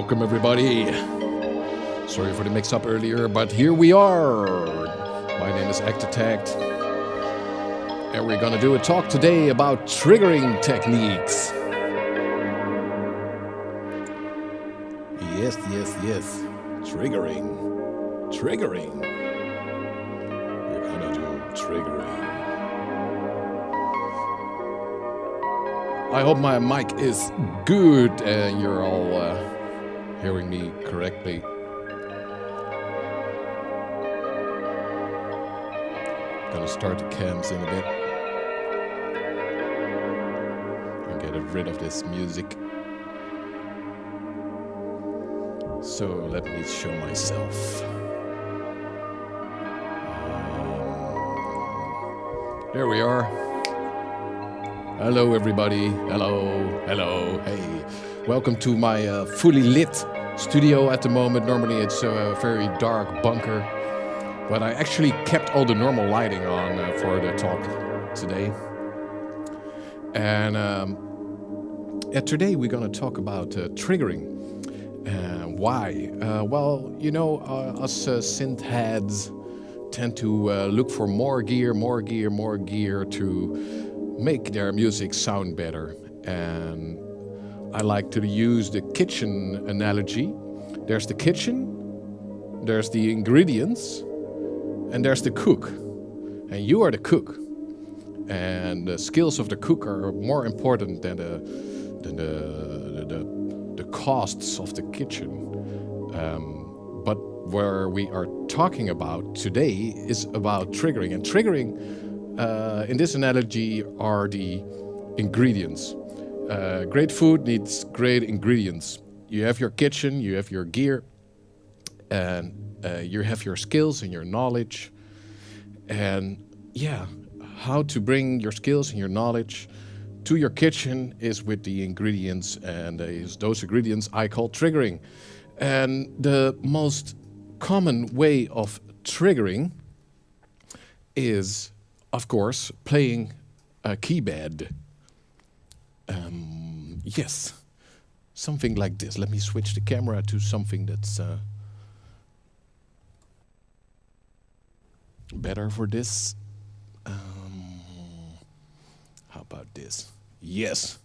Welcome everybody. Sorry for the mix-up earlier, but here we are. My name is Actitect, and we're gonna do a talk today about triggering techniques. Yes. Triggering. We're gonna do triggering. I hope my mic is good and you're all hearing me correctly. Gonna start the cams in a bit and get rid of this music. So let me show myself. There we are. Hello everybody. Hello. Hey. Welcome to my fully lit studio at the moment. Normally it's a very dark bunker, but I actually kept all the normal lighting on for the talk today. And today we're going to talk about triggering. Why? Well, you know, us synth heads tend to look for more gear to make their music sound better. And I like to use the kitchen analogy. There's the kitchen, there's the ingredients, and there's the cook. And you are the cook. And the skills of the cook are more important than the costs of the kitchen. But where we are talking about today is about triggering. And triggering, in this analogy, are the ingredients. Great food needs great ingredients. You have your kitchen, you have your gear, and you have your skills and your knowledge. And yeah, how to bring your skills and your knowledge to your kitchen is with the ingredients, and those ingredients I call triggering. And the most common way of triggering is, of course, playing a keypad. Yes, something like this. Let me switch the camera to something that's better for this. How about this? Yes,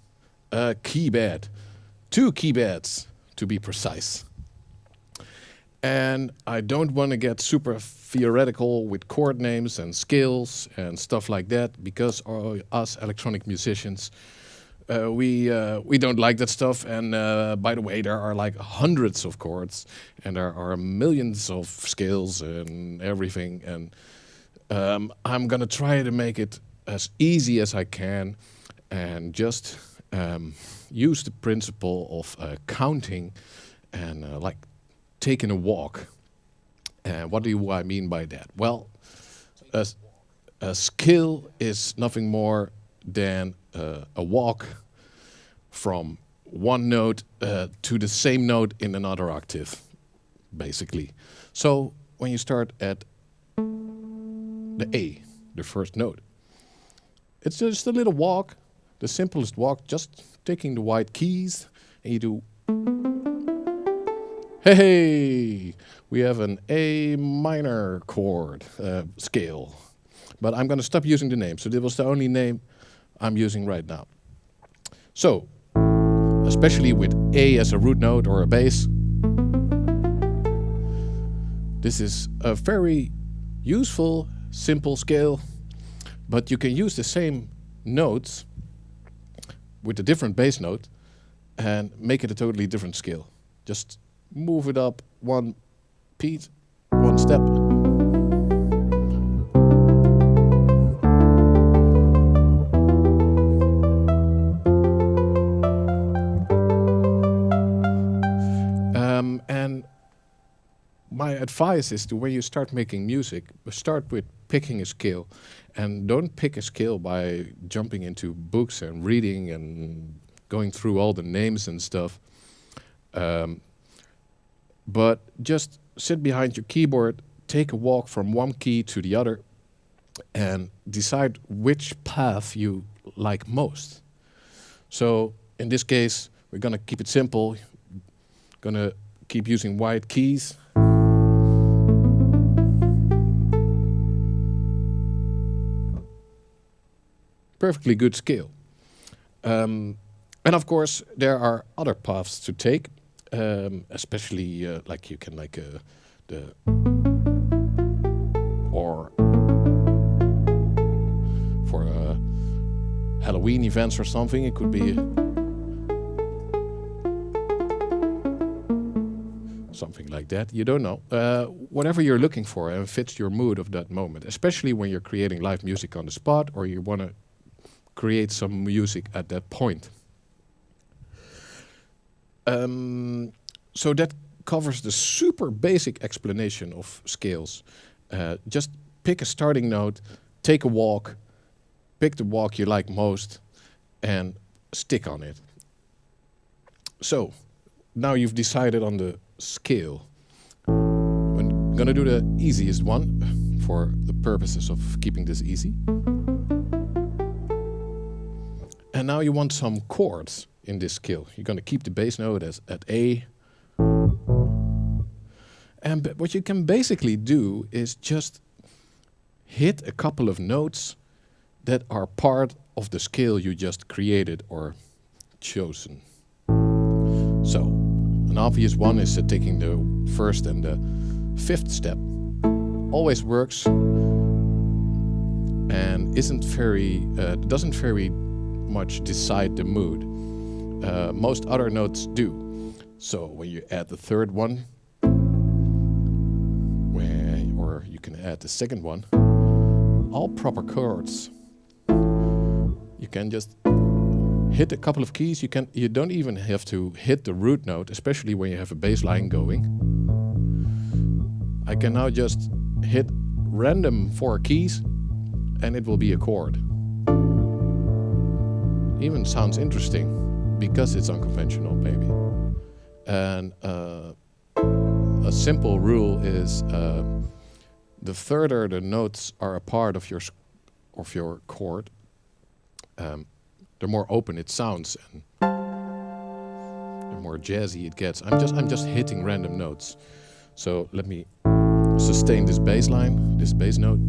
a keypad. 2 keypads, to be precise. And I don't want to get super theoretical with chord names and scales and stuff like that, because us electronic musicians, we don't like that stuff. And by the way, there are like hundreds of chords, and there are millions of scales and everything. And I'm gonna try to make it as easy as I can, and just use the principle of counting and like taking a walk. And what do I mean by that? Well, a skill is nothing more than a walk from one note to the same note in another octave, basically. So when you start at the A, the first note, it's just a little walk, the simplest walk, just taking the white keys, and you do, hey, we have an A minor chord scale. But I'm going to stop using the name, so this was the only name I'm using right now. So, especially with A as a root note or a bass, this is a very useful, simple scale, but you can use the same notes with a different bass note and make it a totally different scale. Just move it up one beat, one step. And my advice is to, when you start making music, start with picking a scale. And don't pick a scale by jumping into books and reading and going through all the names and stuff. But just sit behind your keyboard, take a walk from one key to the other, and decide which path you like most. So in this case, we're going to keep it simple. Gonna keep using white keys. Perfectly good scale. And of course, there are other paths to take, especially like you can or for Halloween events or something, it could be something like that. You don't know. Whatever you're looking for and fits your mood of that moment, especially when you're creating live music on the spot or you want to create some music at that point. So that covers the super basic explanation of scales. Just pick a starting note, take a walk, pick the walk you like most, and stick on it. So now you've decided on the scale. I'm gonna do the easiest one for the purposes of keeping this easy. And now you want some chords in this scale. You're gonna keep the bass note as at A. And what you can basically do is just hit a couple of notes that are part of the scale you just created or chosen. So, an obvious one is taking the first and the fifth step. Always works and doesn't very much decide the mood. Most other notes do. So when you add the third one, or you can add the second one, all proper chords. You can just hit a couple of keys. You don't even have to hit the root note, especially when you have a bass line going. I can now just hit random 4 keys and it will be a chord. Even sounds interesting because it's unconventional, maybe. And a simple rule is the further the notes are a part of your chord, the more open it sounds and the more jazzy it gets. I'm just hitting random notes. So let me sustain this bass line, this bass note.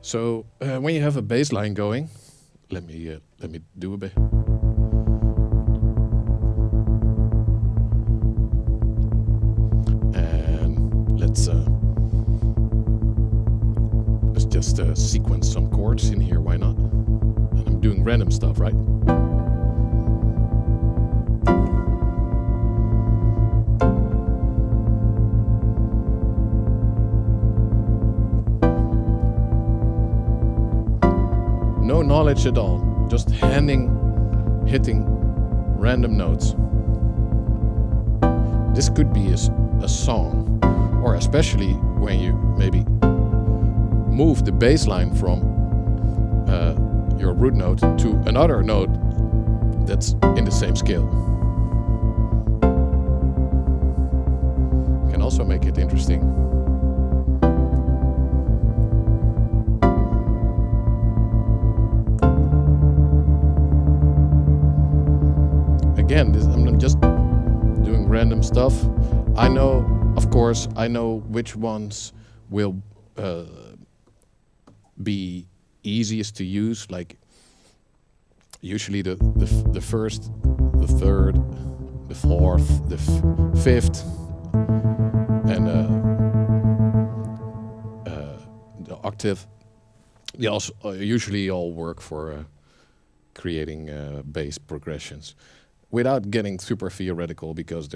So when you have a bass line going, let me do a bit. And let's just sequence some chords in here. Why not? And I'm doing random stuff, right? No knowledge at all, just hitting random notes. This could be a song, or especially when you maybe move the bass line from your root note to another note that's in the same scale. Can also make it interesting. Again, I'm just doing random stuff. I know, of course, which ones will be easiest to use. Like usually the first, the third, the fourth, the fifth, and the octave. They also usually all work for creating bass progressions. Without getting super theoretical, because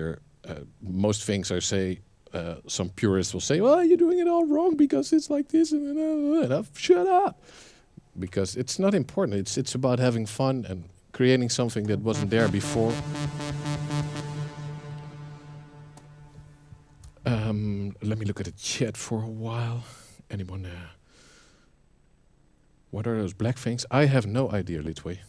most things I say, some purists will say, well, you're doing it all wrong because it's like this, and shut up. Because it's not important. It's about having fun and creating something that wasn't there before. Let me look at the chat for a while. Anyone? What are those black things? I have no idea, Litway.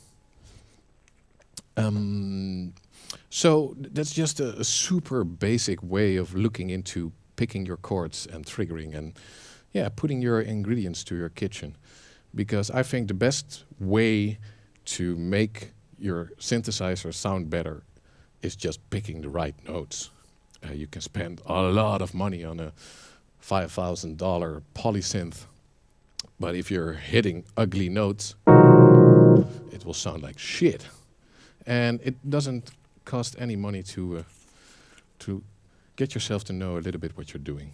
So that's just a super basic way of looking into picking your chords and triggering and putting your ingredients to your kitchen. Because I think the best way to make your synthesizer sound better is just picking the right notes. You can spend a lot of money on a $5,000 polysynth, but if you're hitting ugly notes, it will sound like shit. And it doesn't cost any money to get yourself to know a little bit what you're doing.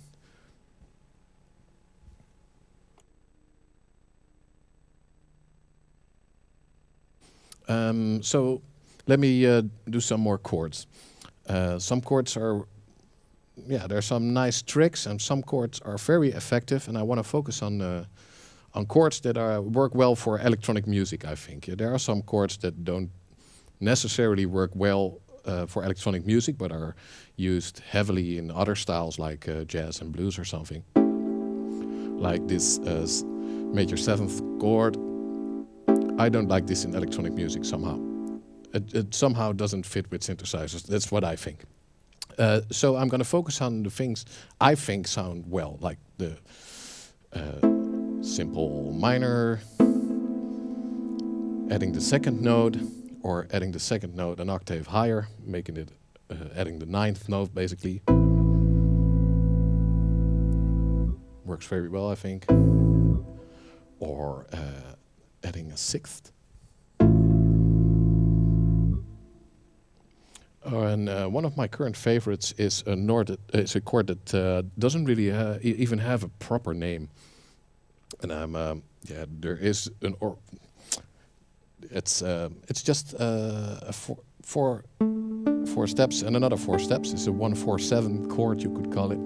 So let me do some more chords. Some chords are, there's some nice tricks, and some chords are very effective, and I want to focus on chords that work well for electronic music, I think. There are some chords that don't necessarily work well for electronic music, but are used heavily in other styles like jazz and blues or something. Like this major 7th chord. I don't like this in electronic music somehow. It somehow doesn't fit with synthesizers. That's what I think. So I'm going to focus on the things I think sound well, like the simple minor, adding the second note, or adding the second note an octave higher, making it adding the 9th note basically. Works very well, I think. Or adding a 6th. And one of my current favorites is a chord that doesn't really even have a proper name. And there is an it's just four steps and another 4 steps. It's a 1-4-7 chord, you could call it.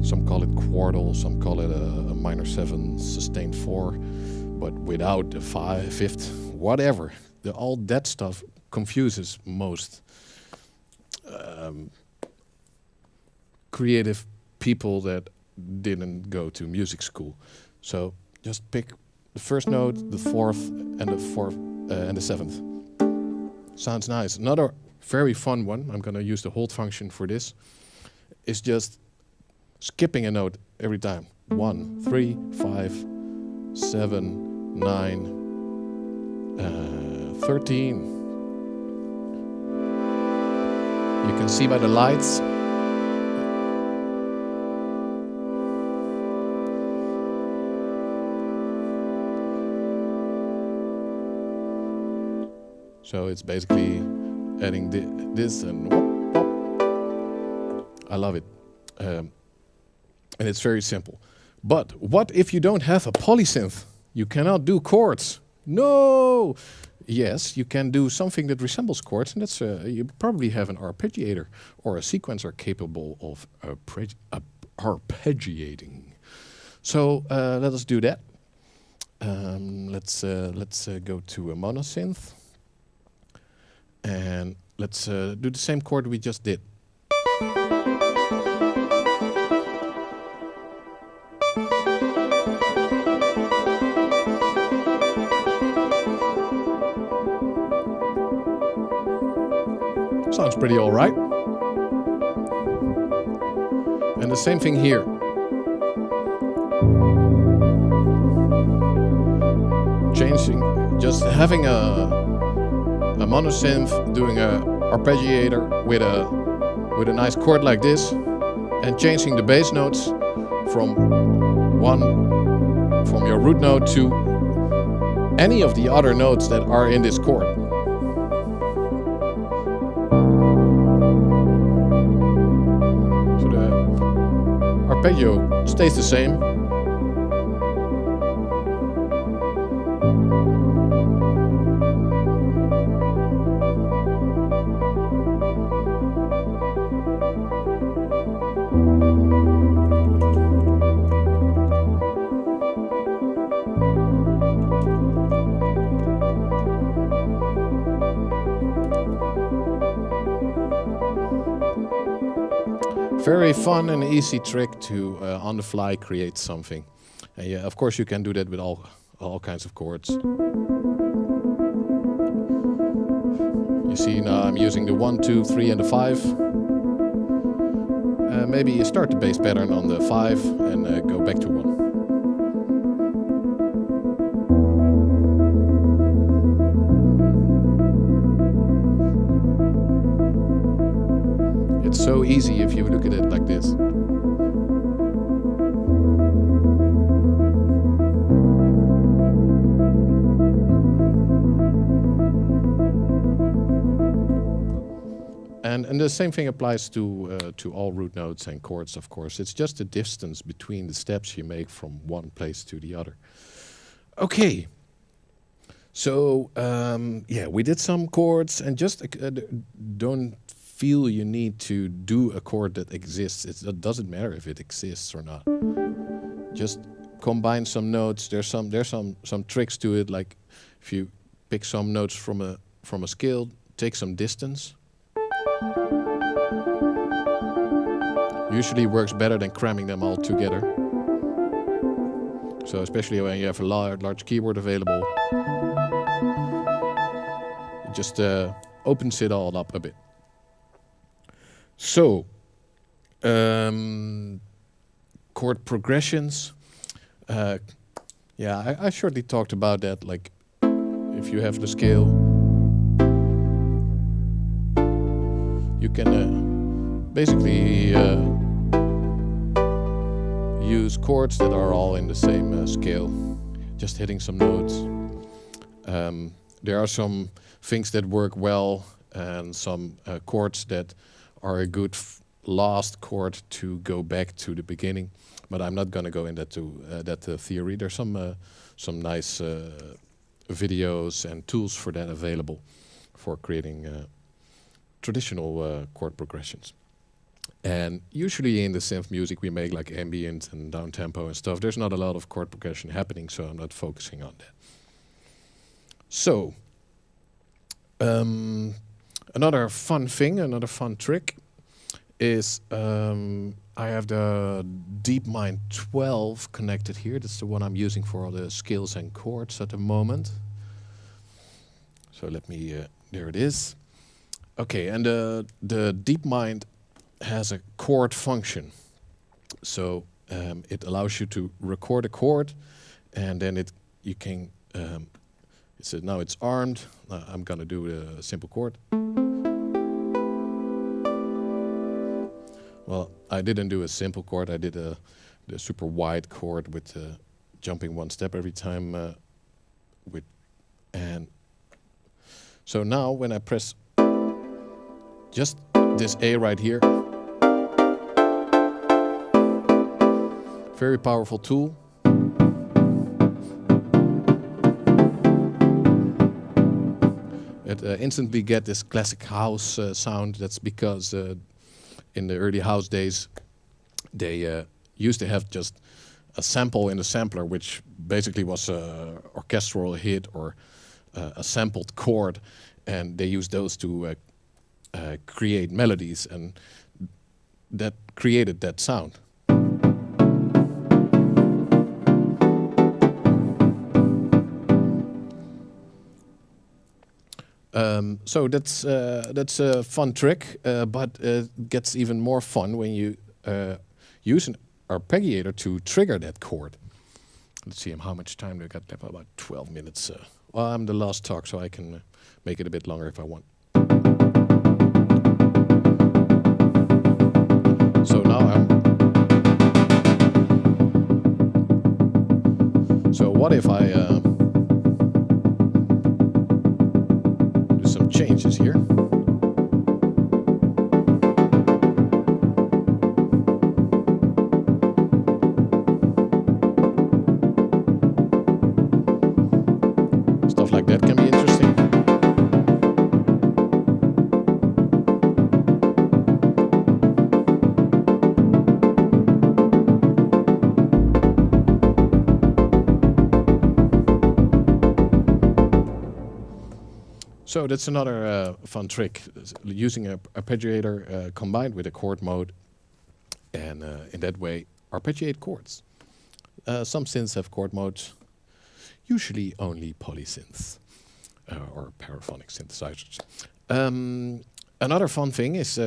Some call it quartal, some call it a minor 7 sustained 4, but without the 5th, whatever. All that stuff confuses most creative people that didn't go to music school. So just pick the first note, the 4th, and the 7th. Sounds nice. Another very fun one, I'm going to use the hold function for this, is just skipping a note every time. 1, 3, 5, 7, 9, 13. You can see by the lights. So it's basically adding this and whoop, whoop. I love it. And it's very simple. But what if you don't have a polysynth? You cannot do chords. No! Yes, you can do something that resembles chords, and that's you probably have an arpeggiator or a sequencer capable of arpeggiating. So let us do that. Let's go to a monosynth. And let's do the same chord we just did. Sounds pretty all right. And the same thing here. Changing, just having a monosynth, doing a arpeggiator with a nice chord like this, and changing the bass notes from your root note to any of the other notes that are in this chord. So the arpeggio stays the same. Very fun and easy trick to, on the fly, create something. And yeah, of course you can do that with all kinds of chords. You see now I'm using the 1, 2, 3 and the 5. Maybe you start the bass pattern on the 5 and go back to 1. It's so easy if you look at it like this. And the same thing applies to all root nodes and chords, of course. It's just the distance between the steps you make from one place to the other. Okay. So, yeah, we did some chords, and just don't feel you need to do a chord that exists. It doesn't matter if it exists or not. Just combine some notes. There's some tricks to it, like if you pick some notes from a scale, take some distance. Usually works better than cramming them all together. So especially when you have a large keyboard available, it just opens it all up a bit. So, chord progressions. Yeah, I shortly talked about that. Like, if you have the scale, you can basically use chords that are all in the same scale, just hitting some notes. There are some things that work well, and some chords that are a good last chord to go back to the beginning. But I'm not going to go into that theory. There's some nice videos and tools for that available for creating traditional chord progressions. And usually in the synth music we make like ambient and down tempo and stuff. There's not a lot of chord progression happening, so I'm not focusing on that. So another fun thing, another fun trick is I have the DeepMind 12 connected here. That's the one I'm using for all the scales and chords at the moment. So let me, there it is. Okay, and the DeepMind has a chord function. So it allows you to record a chord, and then you can, so now it's armed. I'm gonna do a simple chord. Well, I didn't do a simple chord. I did the super wide chord with jumping one step every time. And so now when I press just this A right here, very powerful tool. It instantly get this classic house sound. That's because in the early house days, they used to have just a sample in the sampler, which basically was an orchestral hit or a sampled chord, and they used those to create melodies, and that created that sound. So that's a fun trick, but it gets even more fun when you use an arpeggiator to trigger that chord. Let's see how much time do I got left. About 12 minutes. Well, I'm the last talk, so I can make it a bit longer if I want. So now So what if I do some changes here? Stuff like that can be interesting. So that's another fun trick, using an arpeggiator combined with a chord mode, and in that way arpeggiate chords. Some synths have chord modes, usually only polysynths or paraphonic synthesizers. Another fun thing is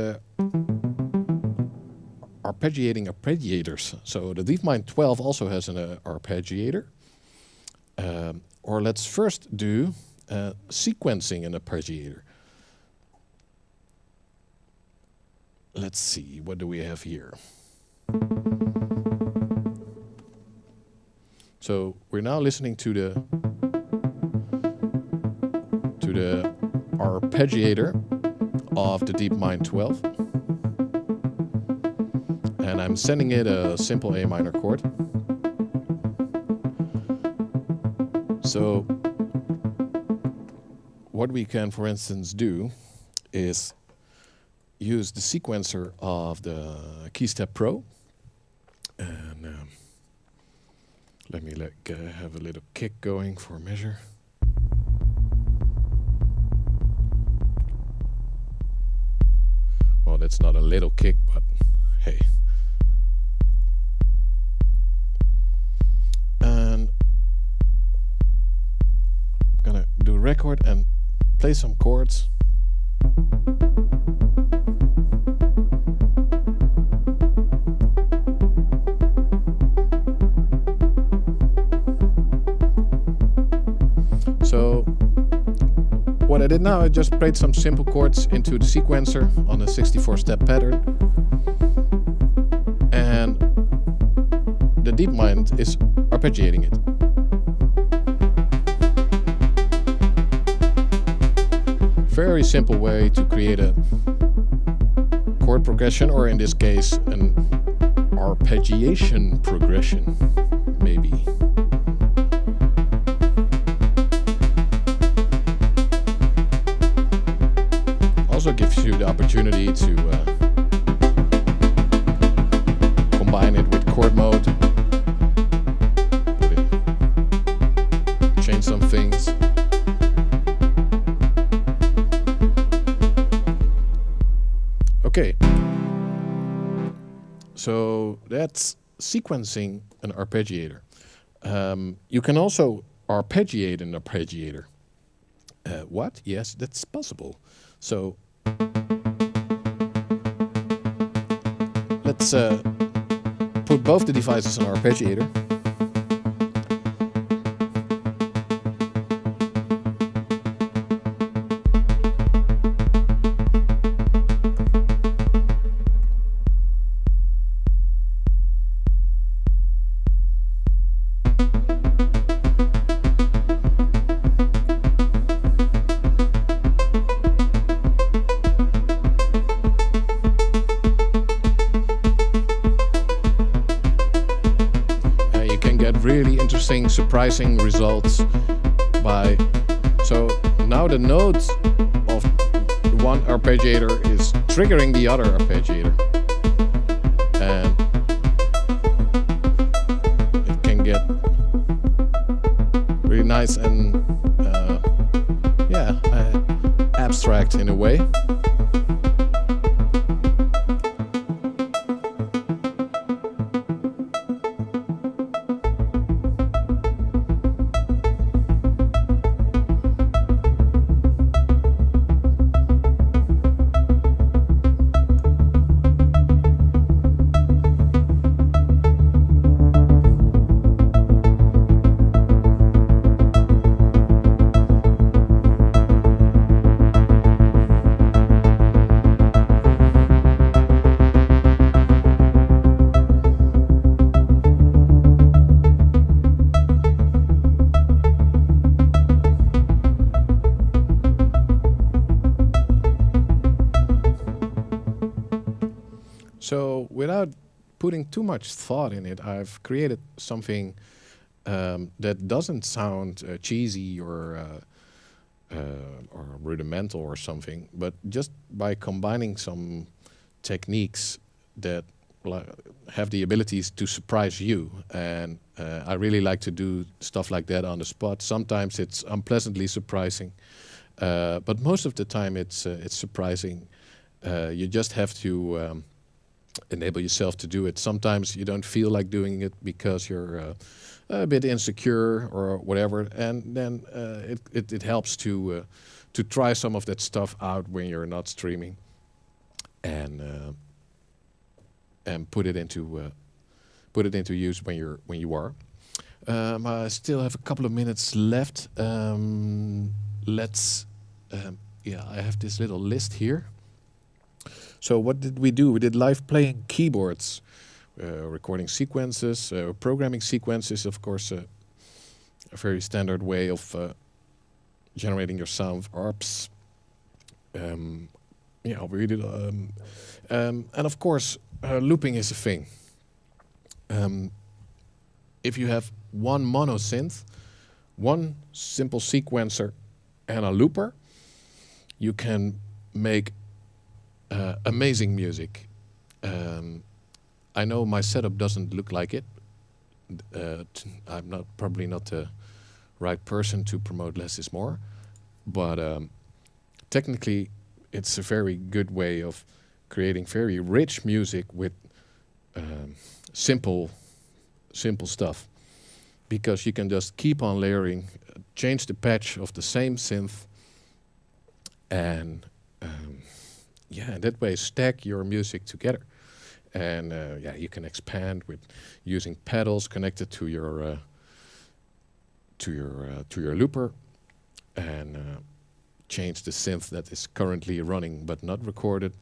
arpeggiating arpeggiators. So the DeepMind 12 also has an arpeggiator. Or let's first do sequencing an arpeggiator. let's see, what do we have here? So we're now listening to the arpeggiator of the DeepMind 12, and I'm sending it a simple A minor chord. So what we can, for instance, do is use the sequencer of the KeyStep Pro, and let me have a little kick going for measure. Well, that's not a little kick, but hey. And I'm gonna do record and play some chords. So what I did now, I just played some simple chords into the sequencer on a 64-step pattern, and the DeepMind is arpeggiating it. Very simple way to create a chord progression, or in this case, an arpeggiation progression, maybe. Also gives you the opportunity to combine it with chord mode, change some things. Okay, so that's sequencing an arpeggiator. You can also arpeggiate an arpeggiator. What? Yes, that's possible. So let's put both the devices on arpeggiator. Really interesting, surprising results by, so now the nodes of one arpeggiator is triggering the other arpeggiator, and it can get really nice and abstract in a way. So without putting too much thought in it, I've created something that doesn't sound cheesy or rudimental or something, but just by combining some techniques that have the abilities to surprise you. And I really like to do stuff like that on the spot. Sometimes it's unpleasantly surprising, but most of the time it's surprising. You just have to enable yourself to do it. Sometimes you don't feel like doing it because you're a bit insecure or whatever, and then it helps to try some of that stuff out when you're not streaming, and put it into use when you are. I still have a couple of minutes left. I have this little list here. So what did we do? We did live playing keyboards, recording sequences, programming sequences, of course, a very standard way of generating your sound ARPs. Yeah, we did, and of course, looping is a thing. If you have one mono synth, one simple sequencer, and a looper, you can make amazing music. I know my setup doesn't look like it. I'm probably not the right person to promote less is more, but technically it's a very good way of creating very rich music with simple stuff, because you can just keep on layering, change the patch of the same synth, and yeah, that way stack your music together. And yeah, you can expand with using pedals connected to your looper, and change the synth that is currently running but not recorded.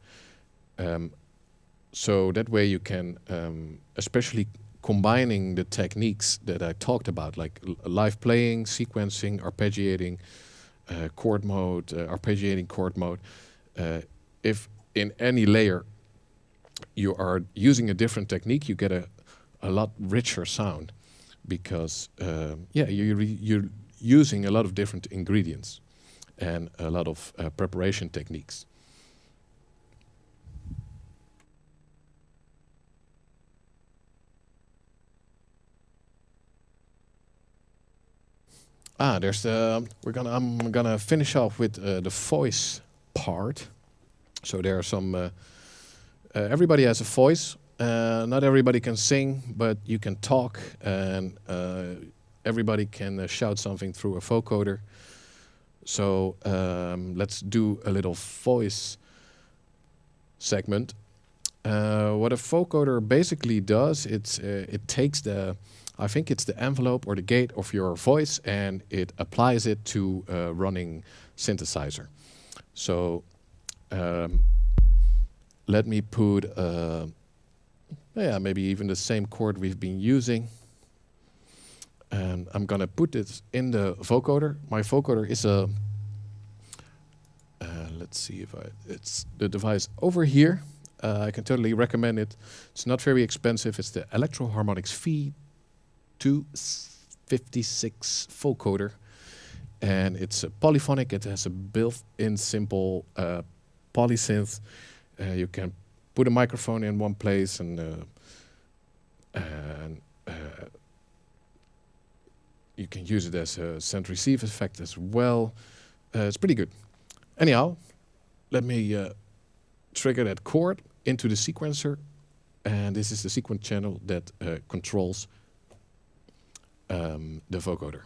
So that way you can, especially combining the techniques that I talked about, like live playing, sequencing, arpeggiating, chord mode, arpeggiating chord mode. If in any layer you are using a different technique, you get a lot richer sound, because yeah, you're using a lot of different ingredients and a lot of preparation techniques. There's the I'm gonna finish off with the voice part. So there are some. Everybody has a voice. Not everybody can sing, but you can talk, and everybody can shout something through a vocoder. So let's do a little voice segment. What a vocoder basically does, it takes the, I think it's the envelope or the gate of your voice, and it applies it to a running synthesizer. So let me put, yeah, maybe even the same chord we've been using. And I'm gonna put it in the vocoder. My vocoder is a, let's see if it's the device over here. I can totally recommend it. It's not very expensive. It's the Electro Harmonics V256 vocoder. And it's polyphonic. It has a built-in simple polysynth. You can put a microphone in one place, and you can use it as a send receive effect as well. It's pretty good. Anyhow, let me trigger that chord into the sequencer, and this is the sequence channel that controls the vocoder.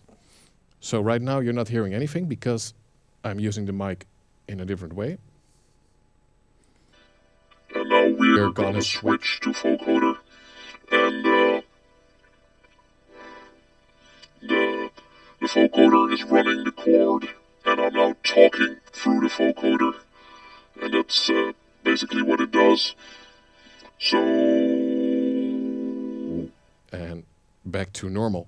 So right now you're not hearing anything because I'm using the mic in a different way. And now we're gonna switch to vocoder, and the vocoder is running the chord, and I'm now talking through the vocoder, and that's basically what it does. So, and back to normal.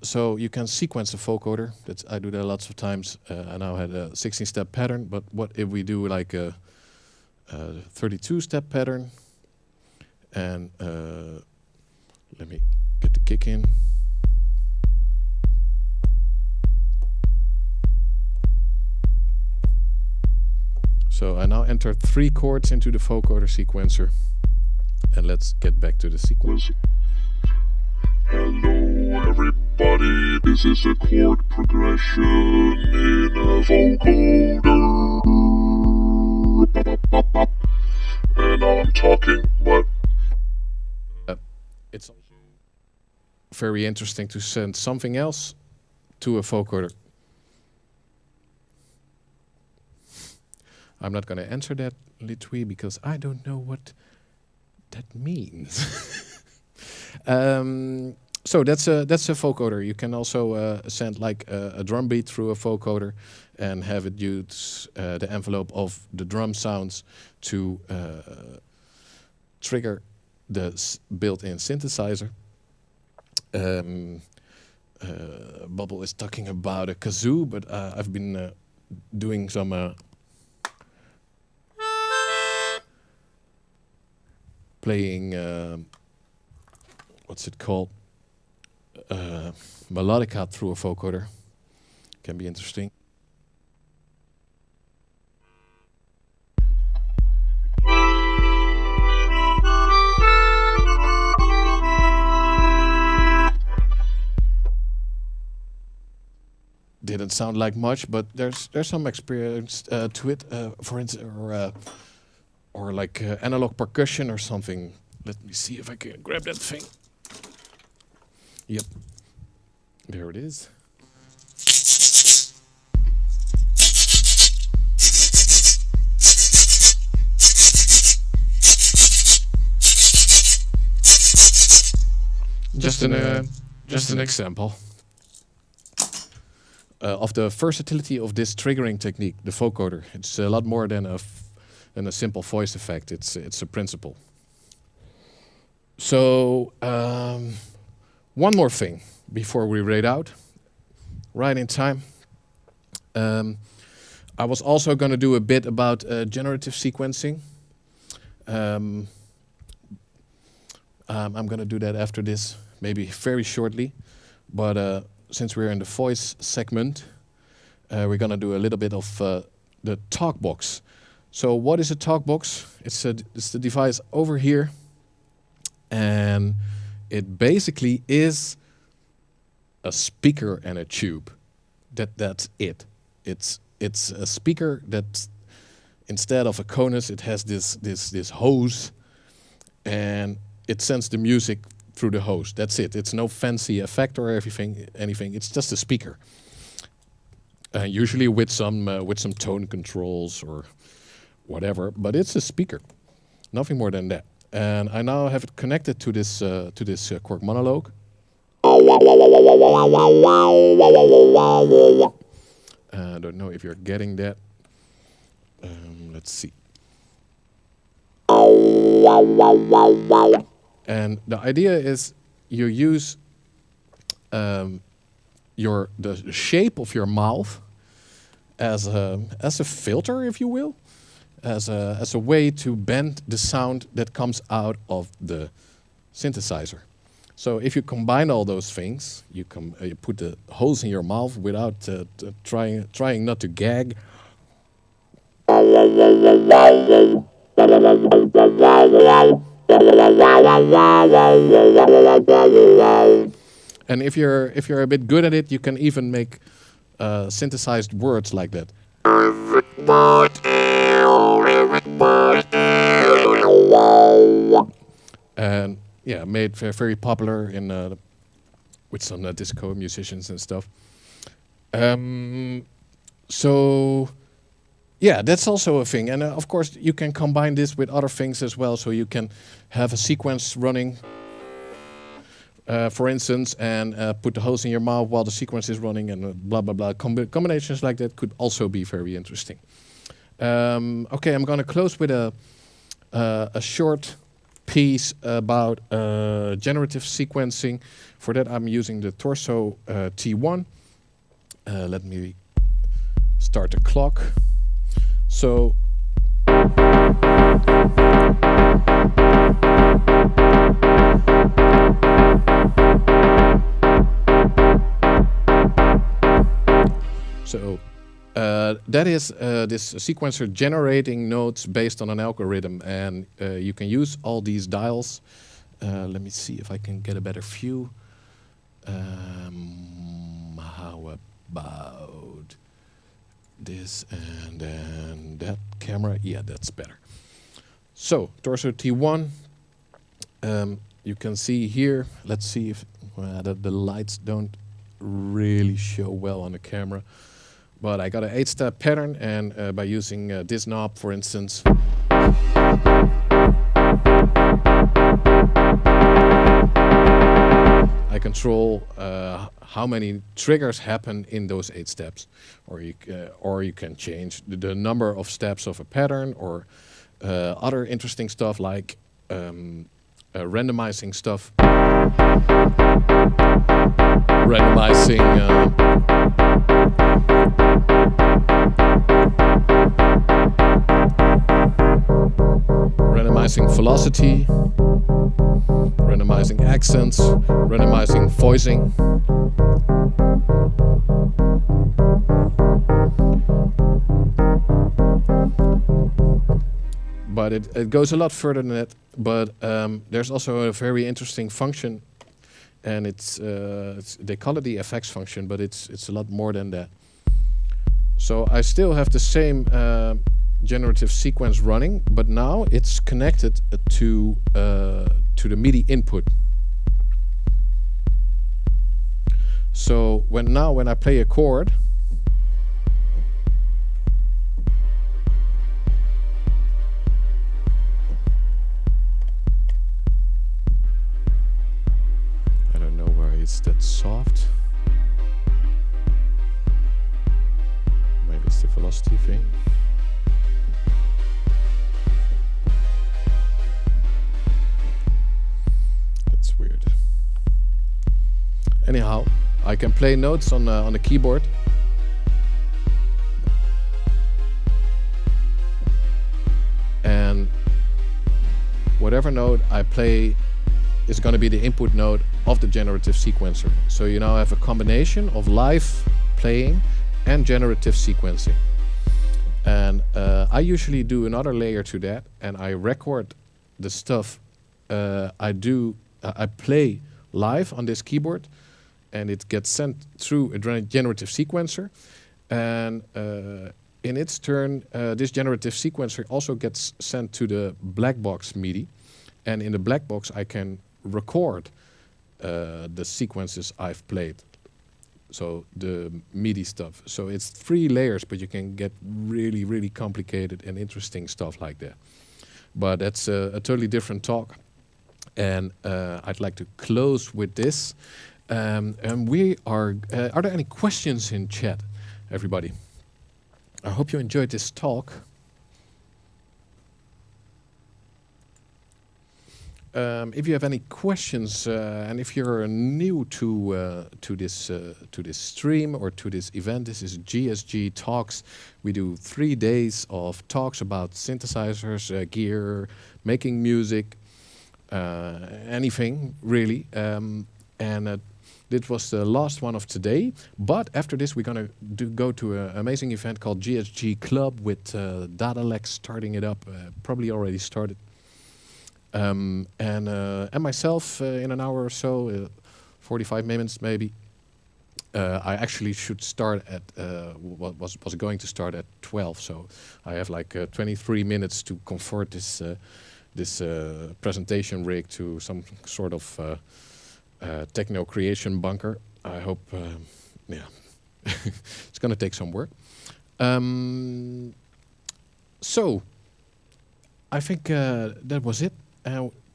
So you can sequence the vocoder. I do that lots of times. I now had a 16-step pattern, but what if we do like a 32-step pattern? And let me get the kick in. So I now entered 3 chords into the vocoder sequencer. And let's get back to the sequence. Hello everybody, this is a chord progression in a vocoder. And I'm talking, but it's also very interesting to send something else to a vocoder. I'm not going to answer that, Litwi, because I don't know what that means. So that's a vocoder. You can also send like a drum beat through a vocoder and have it use the envelope of the drum sounds to trigger the built-in synthesizer. Bubble is talking about a kazoo, but I've been doing some playing what's it called? Melodica through a vocoder. Can be interesting. Didn't sound like much, but there's some experience to it. For instance, or like analog percussion or something. Let me see if I can grab that thing. Yep, there it is. Just an example of the versatility of this triggering technique, the vocoder. It's a lot more than a simple voice effect. It's a principle. So one more thing before we raid out, right in time. I was also going to do a bit about generative sequencing. I'm going to do that after this, maybe very shortly. But since we're in the voice segment, we're going to do a little bit of the talk box. So what is a talk box? It's the device over here. And it basically is a speaker and a tube. That's it. It's a speaker that instead of a conus, it has this hose, and it sends the music through the hose. That's it. It's no fancy effect or anything. It's just a speaker. Usually with some tone controls or whatever, but it's a speaker. Nothing more than that. And I now have it connected to this Korg Monologue. I don't know if you're getting that. Let's see. And the idea is you use the shape of your mouth as a filter, if you will. As a way to bend the sound that comes out of the synthesizer. So if you combine all those things, you put the hose in your mouth without trying not to gag. And if you're a bit good at it, you can even make synthesized words like that. And yeah, made very popular in with some disco musicians and stuff. So yeah, that's also a thing. And of course, you can combine this with other things as well. So you can have a sequence running, for instance, and put the hose in your mouth while the sequence is running, and blah blah blah. Combinations like that could also be very interesting. Okay, I'm going to close with a short piece about generative sequencing. For that, I'm using the Torso T1. Let me start the clock. So that is this sequencer generating notes based on an algorithm, and you can use all these dials. Let me see if I can get a better view. How about this and then that camera? Yeah, that's better. So Torso T1, you can see here. Let's see if the lights don't really show well on the camera. But I got an 8-step pattern, and by using this knob, for instance, I I control how many triggers happen in those 8 steps, or you can change the number of steps of a pattern, or other interesting stuff like randomizing stuff, randomizing velocity, randomizing accents, randomizing voicing. But it goes a lot further than that. But there's also a very interesting function, and they call it the effects function, but it's a lot more than that. So I still have the same generative sequence running, but now it's connected to the MIDI input. So when I play a chord, I don't know why it's that soft. Maybe it's the velocity thing. Weird. Anyhow, I can play notes on the keyboard, and whatever note I play is going to be the input note of the generative sequencer. So you now have a combination of live playing and generative sequencing. And I usually do another layer to that, and I record the stuff I play live on this keyboard, and it gets sent through a generative sequencer, and in its turn this generative sequencer also gets sent to the black box MIDI, and in the black box I can record the sequences I've played, so the MIDI stuff. So it's 3 layers, but you can get really, really complicated and interesting stuff like that. But that's a totally different talk. And I'd like to close with this. And we are there any questions in chat, everybody? I hope you enjoyed this talk. If you have any questions, and if you're new to this stream or to this event, this is GSG Talks. We do 3 days of talks about synthesizers, gear, making music, anything really. And this was the last one of today. But after this, we're gonna go to an amazing event called GSG Club with Datalek starting it up. Probably already started. And myself in an hour or so, 45 minutes maybe. I actually should start at was going to start at 12, so I have like 23 minutes to convert this presentation rig to some sort of techno creation bunker. I hope, yeah, it's gonna take some work. So I think that was it.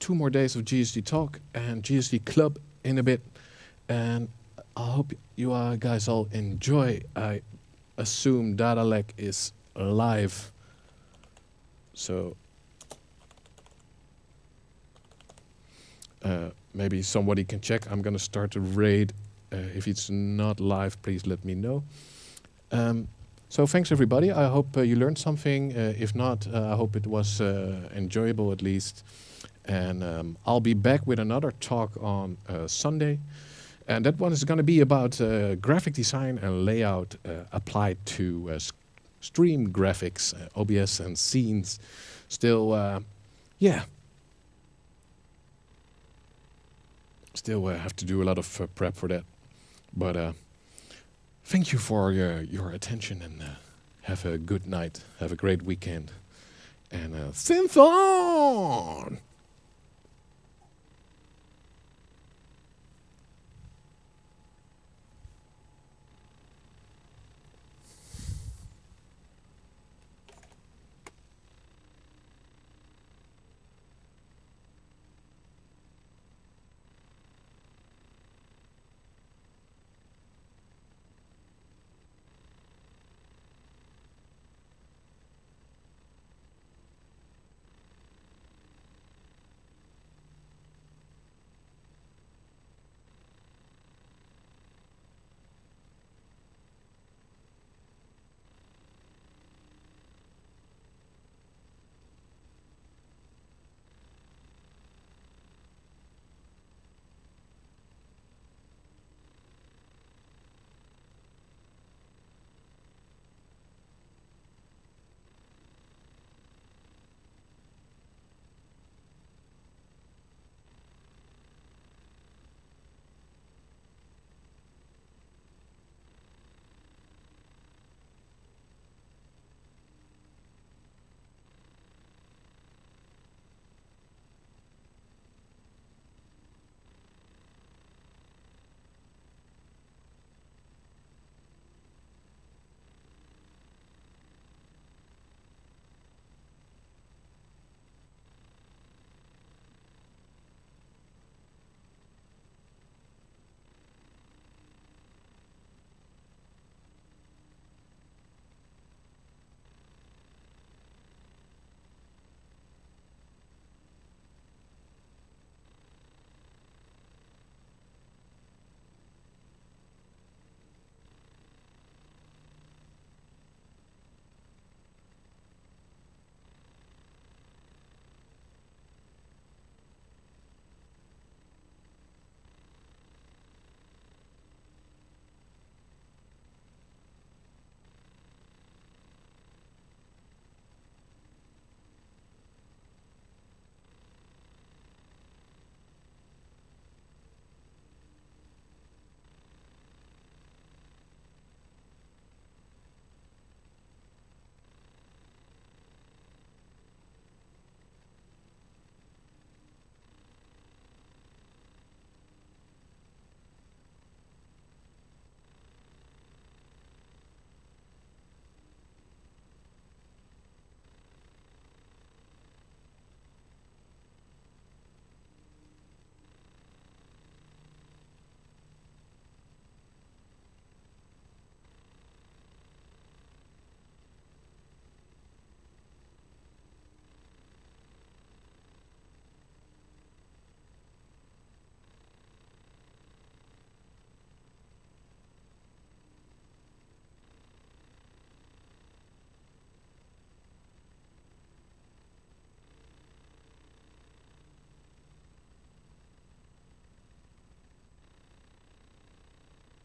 2 more days of GSG Talk and GSG Club in a bit, and I hope you guys all enjoy. I assume Datalek is live, so maybe somebody can check. I'm gonna start a raid. If it's not live, please let me know. So thanks everybody. I hope you learned something. If not, I hope it was enjoyable at least. And I'll be back with another talk on Sunday. And that one is going to be about graphic design and layout applied to stream graphics, OBS and scenes. Still, yeah. Still have to do a lot of prep for that. But thank you for your attention, and have a good night. Have a great weekend. And synth on!